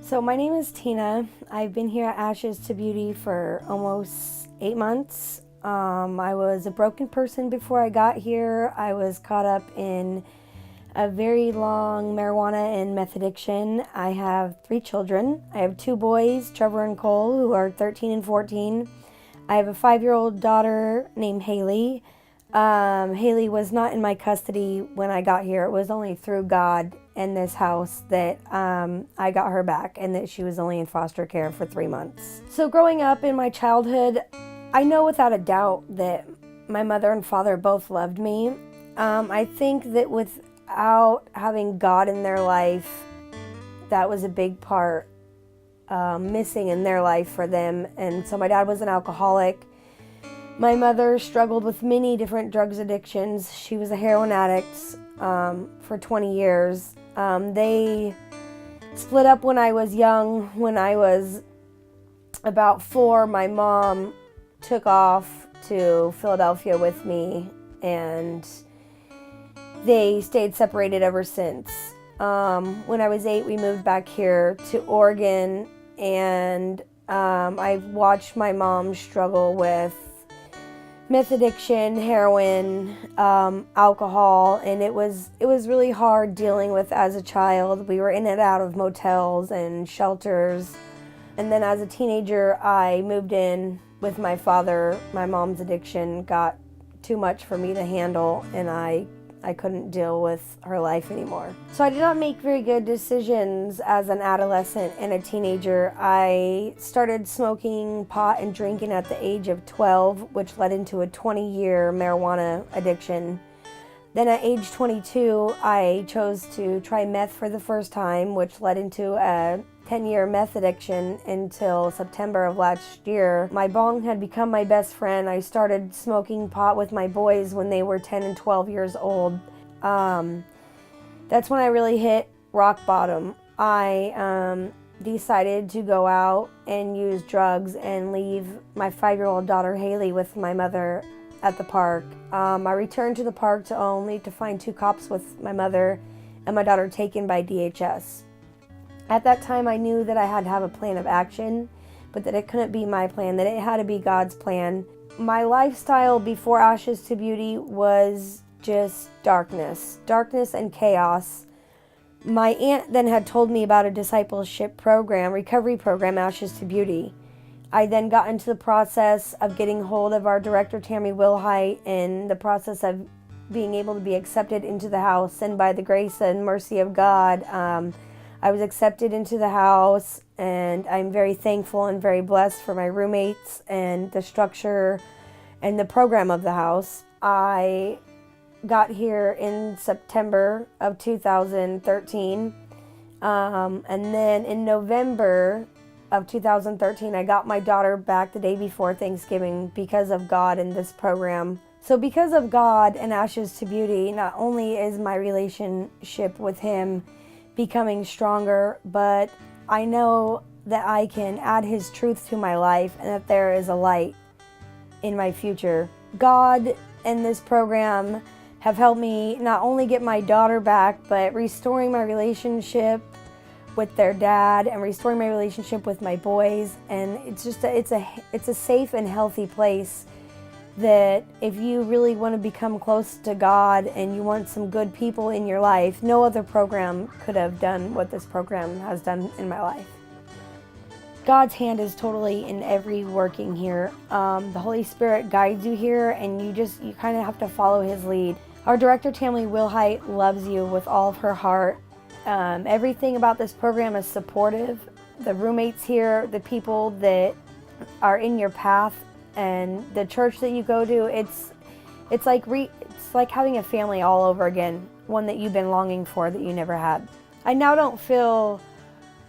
So my name is Tina. I've been here at Ashes to Beauty for almost 8 months. I was a broken person before I got here. I was caught up in a very long marijuana and meth addiction. I have 3 children. I have 2 boys, Trevor and Cole, who are 13 and 14. I have a 5-year-old daughter named Haley. Haley was not in my custody when I got here. It was only through God and this house that I got her back, and that she was only in foster care for 3 months. So growing up in my childhood, I know without a doubt that my mother and father both loved me. I think that without having God in their life, that was a big part missing in their life for them. And so my dad was an alcoholic. My mother struggled with many different drugs addictions. She was a heroin addict for 20 years. They split up when I was young. When I was about 4, my mom took off to Philadelphia with me, and they stayed separated ever since. When I was 8, we moved back here to Oregon, and I watched my mom struggle with meth addiction, heroin, alcohol, and it was really hard dealing with as a child. We were in and out of motels and shelters. And then as a teenager, I moved in with my father. My mom's addiction got too much for me to handle, and I couldn't deal with her life anymore. So I did not make very good decisions as an adolescent and a teenager. I started smoking pot and drinking at the age of 12, which led into a 20-year marijuana addiction. Then at age 22, I chose to try meth for the first time, which led into a 10-year meth addiction until September of last year. My bong had become my best friend. I started smoking pot with my boys when they were 10 and 12 years old. That's when I really hit rock bottom. I decided to go out and use drugs and leave my 5-year-old daughter Haley with my mother at the park. I returned to the park only to find 2 cops with my mother and my daughter taken by DHS. At that time, I knew that I had to have a plan of action, but that it couldn't be my plan, that it had to be God's plan. My lifestyle before Ashes to Beauty was just darkness and chaos. My aunt then had told me about a discipleship program, recovery program, Ashes to Beauty. I then got into the process of getting hold of our director, Tammy Wilhite, in the process of being able to be accepted into the house, and by the grace and mercy of God, I was accepted into the house, and I'm very thankful and very blessed for my roommates and the structure and the program of the house. I got here in September of 2013, and then in November of 2013, I got my daughter back the day before Thanksgiving because of God and this program. So because of God and Ashes to Beauty, not only is my relationship with Him becoming stronger, but I know that I can add His truth to my life and that there is a light in my future. God and this program have helped me not only get my daughter back, but restoring my relationship with their dad and restoring my relationship with my boys. And it's just it's a safe and healthy place that if you really want to become close to God and you want some good people in your life, no other program could have done what this program has done in my life. God's hand is totally in every working here. The Holy Spirit guides you here, and you kind of have to follow His lead. Our director, Tammy Wilhite, loves you with all of her heart. Everything about this program is supportive. The roommates here, the people that are in your path, and the church that you go to, it's like having a family all over again, one that you've been longing for that you never had. I now don't feel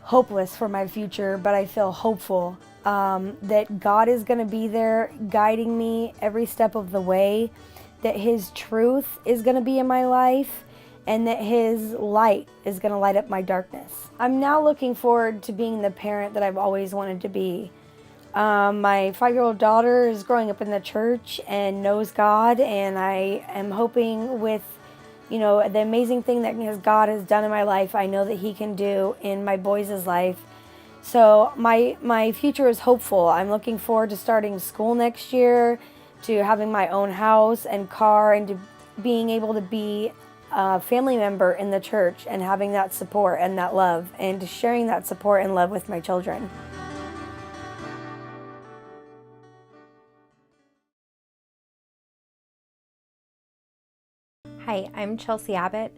hopeless for my future, but I feel hopeful that God is going to be there guiding me every step of the way, that His truth is going to be in my life, and that His light is going to light up my darkness. I'm now looking forward to being the parent that I've always wanted to be. My 5-year-old daughter is growing up in the church and knows God, and I am hoping with the amazing thing that God has done in my life, I know that He can do in my boys' life. So my future is hopeful. I'm looking forward to starting school next year, to having my own house and car, and to being able to be a family member in the church and having that support and that love, and to sharing that support and love with my children. Hi, I'm Chelsea Abbott.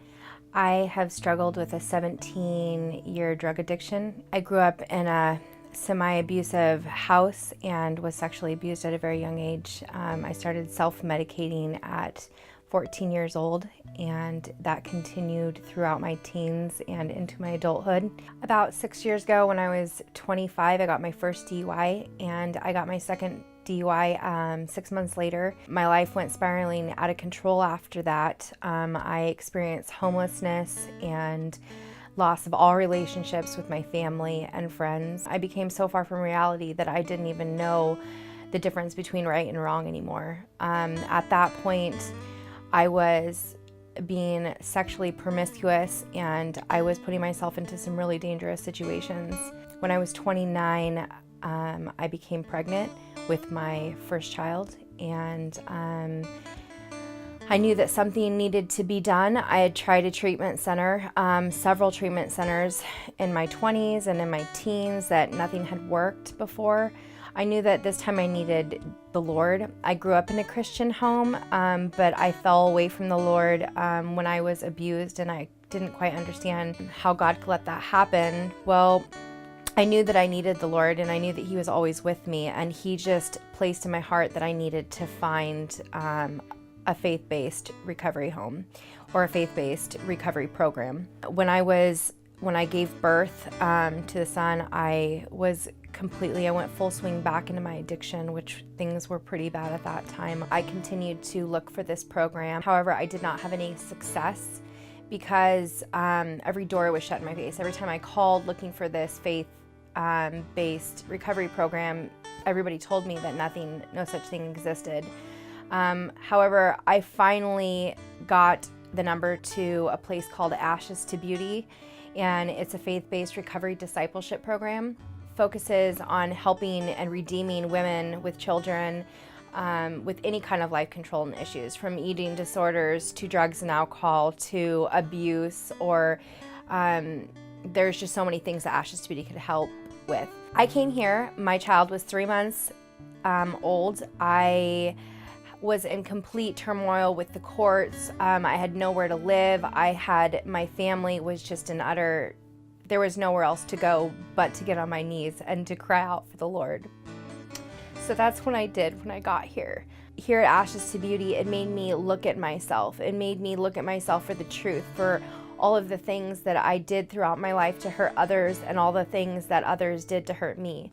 I have struggled with a 17-year drug addiction. I grew up in a semi-abusive house and was sexually abused at a very young age. I started self-medicating at 14 years old, and that continued throughout my teens and into my adulthood. About 6 years ago, when I was 25, I got my first DUI, and I got my second DUI 6 months later. My life went spiraling out of control after that. I experienced homelessness and loss of all relationships with my family and friends. I became so far from reality that I didn't even know the difference between right and wrong anymore. At that point, I was being sexually promiscuous, and I was putting myself into some really dangerous situations. When I was 29, I became pregnant with my first child, and I knew that something needed to be done. I had tried a treatment center, several treatment centers in my 20s and in my teens, that nothing had worked before. I knew that this time I needed the Lord. I grew up in a Christian home, but I fell away from the Lord when I was abused, and I didn't quite understand how God could let that happen. Well, I knew that I needed the Lord, and I knew that He was always with me, and He just placed in my heart that I needed to find a faith-based recovery home or a faith-based recovery program. When I gave birth to the son, I went full swing back into my addiction, which things were pretty bad at that time. I continued to look for this program. However, I did not have any success because every door was shut in my face. Every time I called looking for this faith-based recovery program, everybody told me that no such thing existed. However, I finally got the number to a place called Ashes to Beauty, and it's a faith-based recovery discipleship program. Focuses on helping and redeeming women with children with any kind of life control issues, from eating disorders to drugs and alcohol to abuse, or there's just so many things that Ashes to Beauty could help with. I came here, my child was 3 months old. I was in complete turmoil with the courts. I had nowhere to live. My family was just there was nowhere else to go but to get on my knees and to cry out for the Lord. So that's what I did when I got here. Here at Ashes to Beauty, it made me look at myself. It made me look at myself for the truth, for all of the things that I did throughout my life to hurt others and all the things that others did to hurt me.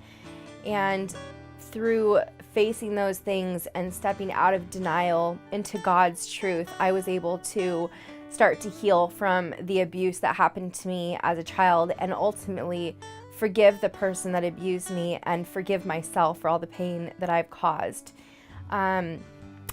And through facing those things and stepping out of denial into God's truth, I was able to start to heal from the abuse that happened to me as a child, and ultimately forgive the person that abused me and forgive myself for all the pain that I've caused. I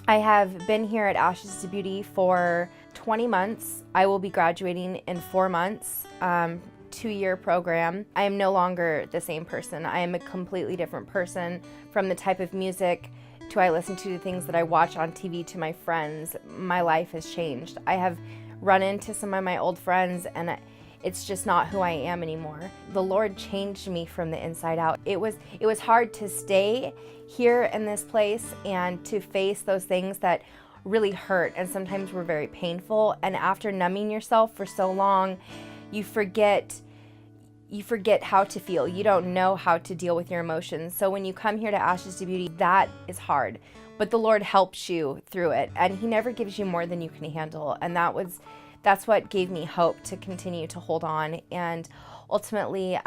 have been here at Ashes to Beauty for 20 months. I will be graduating in 4 months. 2-year program. I am no longer the same person. I am a completely different person, from the type of music to I listen to, the things that I watch on TV, to my friends. My life has changed. I have run into some of my old friends, and it's just not who I am anymore. The Lord changed me from the inside out. It was hard to stay here in this place and to face those things that really hurt and sometimes were very painful. And after numbing yourself for so long, you forget how to feel. You don't know how to deal with your emotions. So when you come here to Ashes to Beauty, that is hard. But the Lord helps you through it, and He never gives you more than you can handle. And that's what gave me hope to continue to hold on. And ultimately,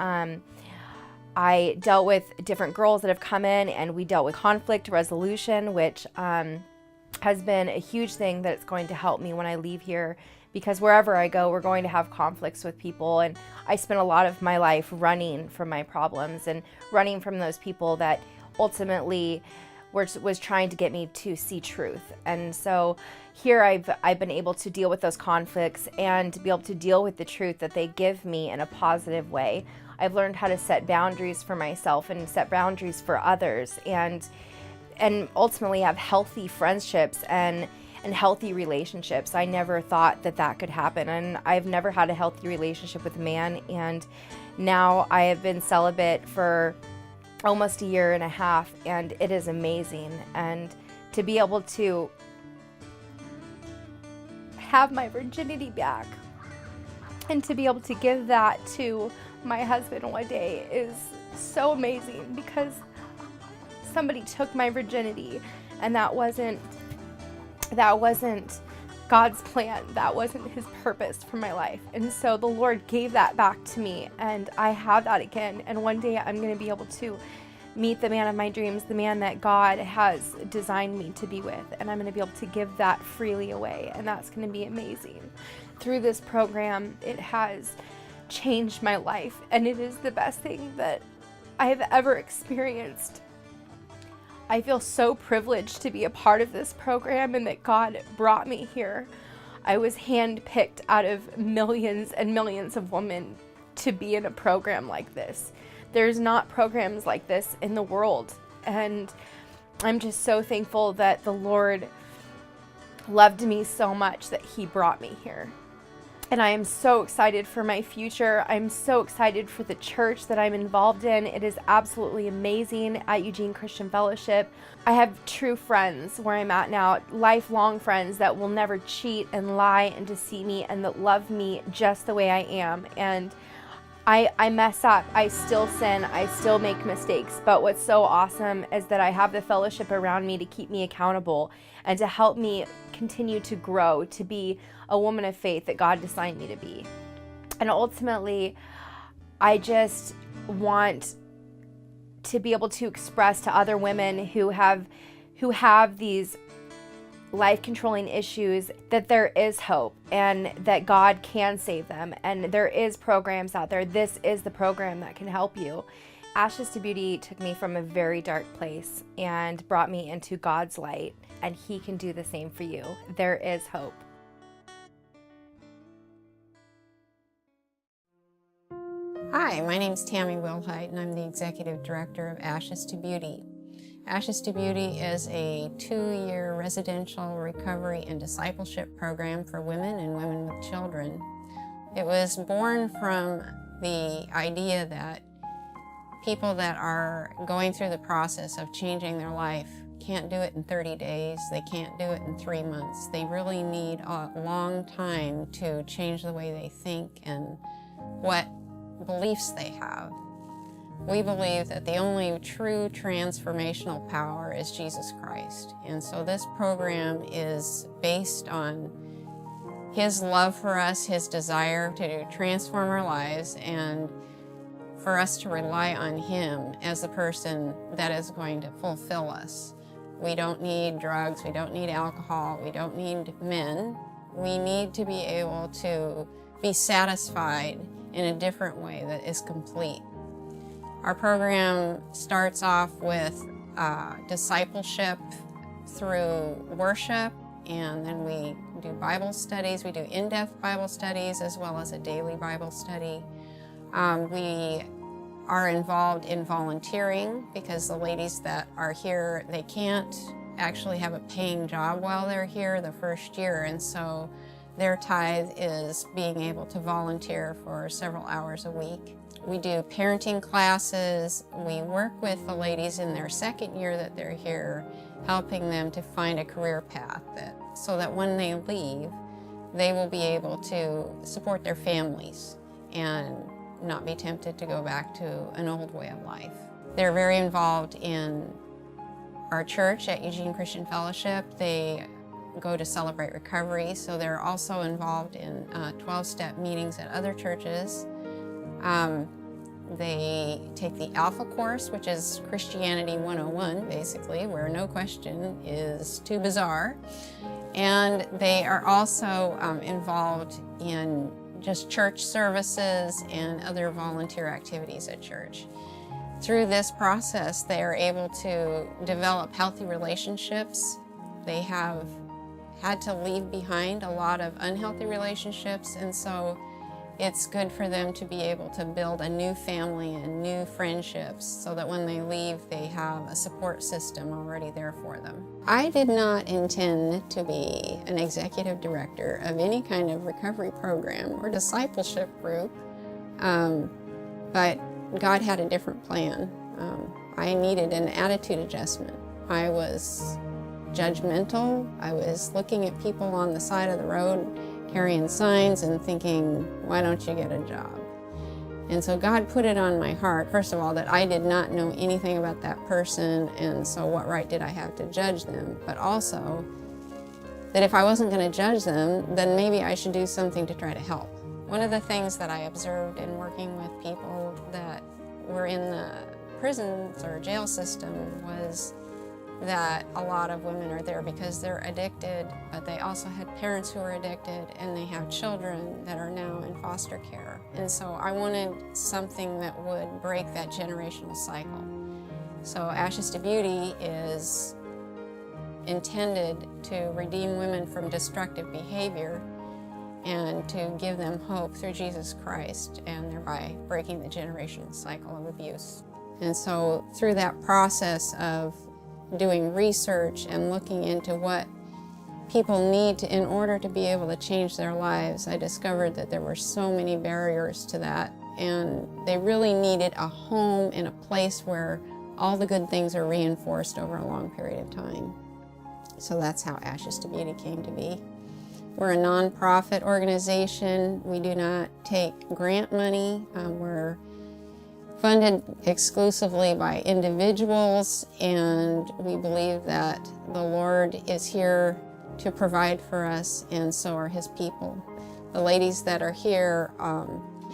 I dealt with different girls that have come in, and we dealt with conflict resolution, which has been a huge thing that's going to help me when I leave here, because wherever I go, we're going to have conflicts with people. And I spent a lot of my life running from my problems and running from those people that ultimately was trying to get me to see truth. And so here I've been able to deal with those conflicts and to be able to deal with the truth that they give me in a positive way. I've learned how to set boundaries for myself and set boundaries for others, and ultimately have healthy friendships and healthy relationships. I never thought that that could happen, and I've never had a healthy relationship with a man, and now I have been celibate for almost a year and a half, and it is amazing. And to be able to have my virginity back and to be able to give that to my husband one day is so amazing, because somebody took my virginity, and that wasn't God's plan. That wasn't his purpose for my life. And so the Lord gave that back to me, and I have that again. And one day I'm going to be able to meet the man of my dreams, the man that God has designed me to be with, and I'm going to be able to give that freely away, and that's going to be amazing. Through this program, it has changed my life, and it is the best thing that I have ever experienced. I feel so privileged to be a part of this program and that God brought me here. I was handpicked out of millions and millions of women to be in a program like this. There's not programs like this in the world, and I'm just so thankful that the Lord loved me so much that he brought me here. And I am so excited for my future. I'm so excited for the church that I'm involved in. It is absolutely amazing at Eugene Christian Fellowship. I have true friends where I'm at now, lifelong friends that will never cheat and lie and deceive me, and that love me just the way I am. And I mess up, I still sin, I still make mistakes, but what's so awesome is that I have the fellowship around me to keep me accountable and to help me continue to grow, to be a woman of faith that God designed me to be. And ultimately, I just want to be able to express to other women who have these life-controlling issues that there is hope and that God can save them, and there is programs out there. This is the program that can help you. Ashes to Beauty took me from a very dark place and brought me into God's light, and he can do the same for you. There is hope. Hi, my name is Tammy Wilhite, and I'm the Executive Director of Ashes to Beauty. Ashes to Beauty is a 2-year residential recovery and discipleship program for women and women with children. It was born from the idea that people that are going through the process of changing their life can't do it in 30 days, they can't do it in 3 months. They really need a long time to change the way they think and what beliefs they have. We believe that the only true transformational power is Jesus Christ. And so this program is based on his love for us, his desire to transform our lives, and for us to rely on him as the person that is going to fulfill us. We don't need drugs, we don't need alcohol, we don't need men. We need to be able to be satisfied in a different way that is complete. Our program starts off with discipleship through worship, and then we do Bible studies. We do in-depth Bible studies as well as a daily Bible study. We are involved in volunteering because the ladies that are here, they can't actually have a paying job while they're here the first year, and so their tithe is being able to volunteer for several hours a week. We do parenting classes. We work with the ladies in their second year that they're here, helping them to find a career path so that when they leave, they will be able to support their families and not be tempted to go back to an old way of life. They're very involved in our church at Eugene Christian Fellowship. They go to Celebrate Recovery, so they're also involved in 12-step meetings at other churches. They take the Alpha course, which is Christianity 101, basically, where no question is too bizarre. And they are also involved in just church services and other volunteer activities at church. Through this process, they are able to develop healthy relationships. They have had to leave behind a lot of unhealthy relationships, and so It's good for them to be able to build a new family and new friendships so that when they leave, they have a support system already there for them. I did not intend to be an executive director of any kind of recovery program or discipleship group, but God had a different plan. I needed an attitude adjustment. I was judgmental. I was looking at people on the side of the road carrying signs and thinking, why don't you get a job? And so God put it on my heart, first of all, that I did not know anything about that person, and so what right did I have to judge them? But also, that if I wasn't going to judge them, then maybe I should do something to try to help. One of the things that I observed in working with people that were in the prisons or jail system was that a lot of women are there because they're addicted, but they also had parents who are addicted, and they have children that are now in foster care. And so I wanted something that would break that generational cycle. So Ashes to Beauty is intended to redeem women from destructive behavior and to give them hope through Jesus Christ, and thereby breaking the generational cycle of abuse. And so through that process of doing research and looking into what people need in order to be able to change their lives, I discovered that there were so many barriers to that, and they really needed a home and a place where all the good things are reinforced over a long period of time. So that's how Ashes to Beauty came to be. We're a nonprofit organization. We do not take grant money. We're funded exclusively by individuals, and we believe that the Lord is here to provide for us, and so are His people. The ladies that are here,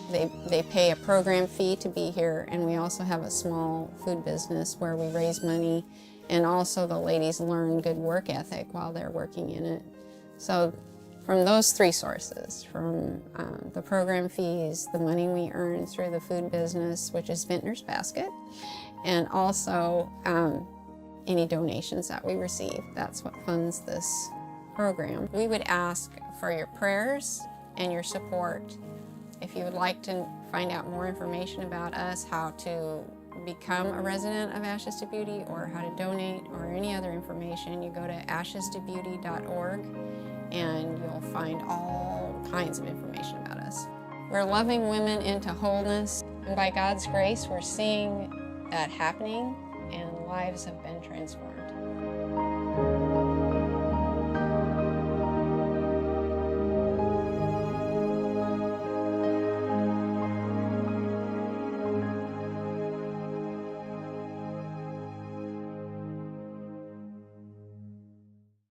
they pay a program fee to be here, and we also have a small food business where we raise money, and also the ladies learn good work ethic while they're working in it. So from those three sources, from the program fees, the money we earn through the food business, which is Vintner's Basket, and also any donations that we receive. That's what funds this program. We would ask for your prayers and your support. If you would like to find out more information about us, how to become a resident of Ashes to Beauty, or how to donate, or any other information, you go to ashestobeauty.org, and you'll find all kinds of information about us. We're loving women into wholeness, and by God's grace, we're seeing that happening, and lives have been transformed.